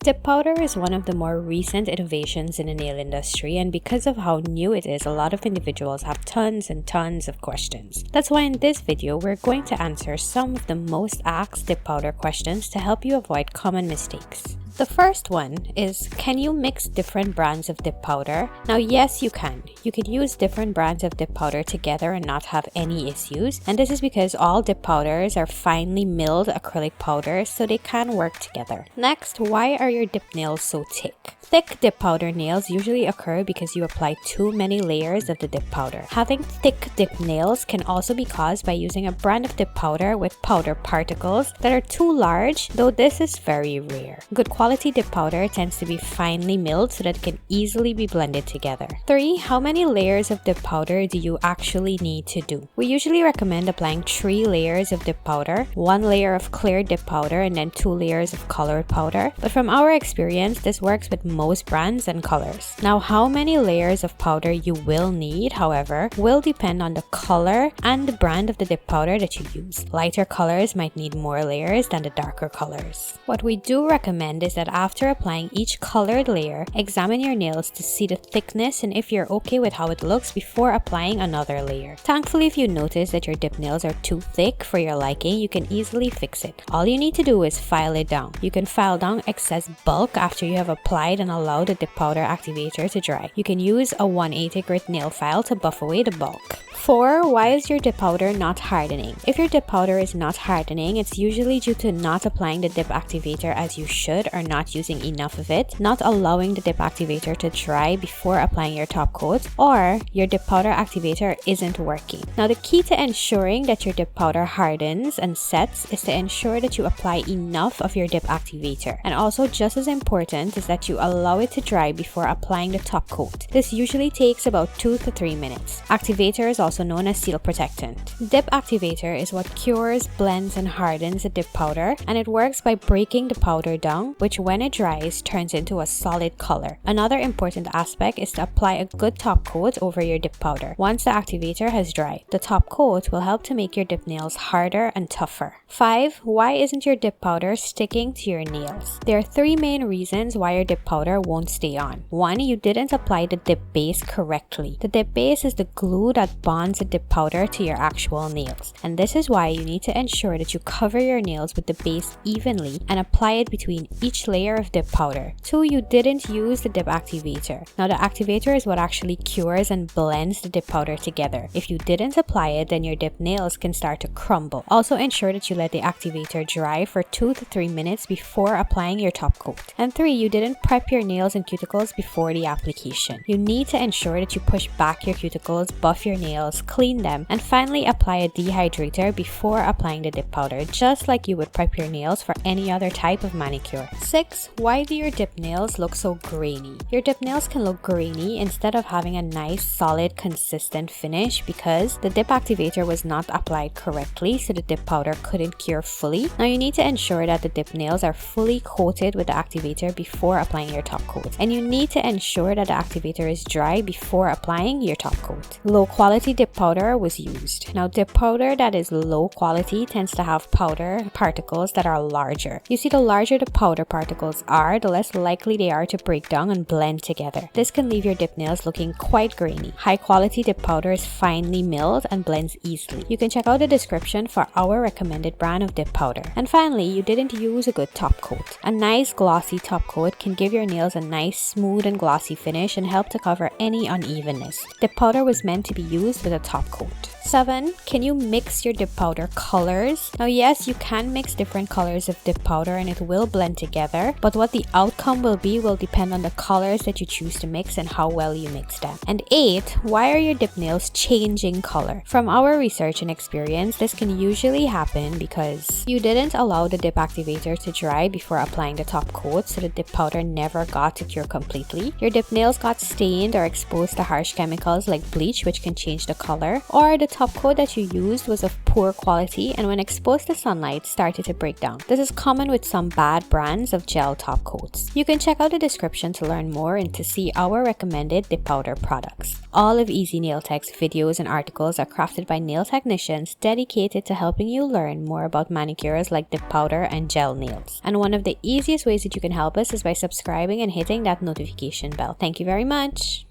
Dip powder is one of the more recent innovations in the nail industry, and because of how new it is, a lot of individuals have tons and tons of questions. That's why in this video, we're going to answer some of the most asked dip powder questions to help you avoid common mistakes. The first one is, can you mix different brands of dip powder? Now, yes, you can. You can use different brands of dip powder together and not have any issues. And this is because all dip powders are finely milled acrylic powders, so they can work together. Next, why are your dip nails so thick? Thick dip powder nails usually occur because you apply too many layers of the dip powder. Having thick dip nails can also be caused by using a brand of dip powder with powder particles that are too large, though this is very rare. Good quality dip powder tends to be finely milled so that it can easily be blended together. 3. How many layers of dip powder do you actually need to do? We usually recommend applying 3 layers of dip powder, 1 layer of clear dip powder, and then 2 layers of colored powder. But from our experience, this works with most brands and colors. Now, how many layers of powder you will need, however, will depend on the color and the brand of the dip powder that you use. Lighter colors might need more layers than the darker colors. What we do recommend is that after applying each colored layer, examine your nails to see the thickness and if you're okay with how it looks before applying another layer. Thankfully, if you notice that your dip nails are too thick for your liking, you can easily fix it. All you need to do is file it down. You can file down excess bulk after you have applied and allow the dip powder activator to dry. You can use a 1/8 grit nail file to buff away the bulk. 4. Why is your dip powder not hardening? If your dip powder is not hardening, it's usually due to not applying the dip activator as you should or not using enough of it, not allowing the dip activator to dry before applying your top coat, or your dip powder activator isn't working. Now, the key to ensuring that your dip powder hardens and sets is to ensure that you apply enough of your dip activator. And also, just as important is that you allow it to dry before applying the top coat. This usually takes about 2 to 3 minutes. Activator is also known as seal protectant. Dip activator is what cures, blends, and hardens the dip powder, and it works by breaking the powder down, which when it dries turns into a solid color. Another important aspect is to apply a good top coat over your dip powder. Once the activator has dried, the top coat will help to make your dip nails harder and tougher. 5. Why isn't your dip powder sticking to your nails? There are 3 main reasons why your dip powder won't stay on. 1. You didn't apply the dip base correctly. The dip base is the glue that bonds the dip powder to your actual nails, and this is why you need to ensure that you cover your nails with the base evenly and apply it between each layer of dip powder. 2. You didn't use the dip activator. Now, the activator is what actually cures and blends the dip powder together. If you didn't apply it, then your dip nails can start to crumble. Also, ensure that you let the activator dry for 2 to 3 minutes before applying your top coat. And 3. You didn't prep your nails and cuticles before the application. You need to ensure that you push back your cuticles, buff your nails, clean them, and finally apply a dehydrator before applying the dip powder, just like you would prep your nails for any other type of manicure. 6. Why do your dip nails look so grainy? Your dip nails can look grainy instead of having a nice, solid, consistent finish because the dip activator was not applied correctly, so the dip powder couldn't cure fully. Now, you need to ensure that the dip nails are fully coated with the activator before applying your top coat, and you need to ensure that the activator is dry before applying your top coat. Low quality dip powder was used. Now, dip powder that is low quality tends to have powder particles that are larger. You see, the larger the powder particles are, the less likely they are to break down and blend together. This can leave your dip nails looking quite grainy. High quality dip powder is finely milled and blends easily. You can check out the description for our recommended brand of dip powder. And finally, you didn't use a good top coat. A nice glossy top coat can give your nails a nice, smooth, and glossy finish and help to cover any unevenness. Dip powder was meant to be used with a top coat. 7. Can you mix your dip powder colors? Now, yes, you can mix different colors of dip powder and it will blend together, but what the outcome will be will depend on the colors that you choose to mix and how well you mix them. And 8. Why are your dip nails changing color? From our research and experience, this can usually happen because you didn't allow the dip activator to dry before applying the top coat, so the dip powder never got to cure completely. Your dip nails got stained or exposed to harsh chemicals like bleach, which can change the color, or the top coat that you used was of poor quality and when exposed to sunlight started to break down. This is common with some bad brands of of gel top coats. You can check out the description to learn more and to see our recommended dip powder products. All of Easy Nail Tech's videos and articles are crafted by nail technicians dedicated to helping you learn more about manicures like dip powder and gel nails. And one of the easiest ways that you can help us is by subscribing and hitting that notification bell. Thank you very much!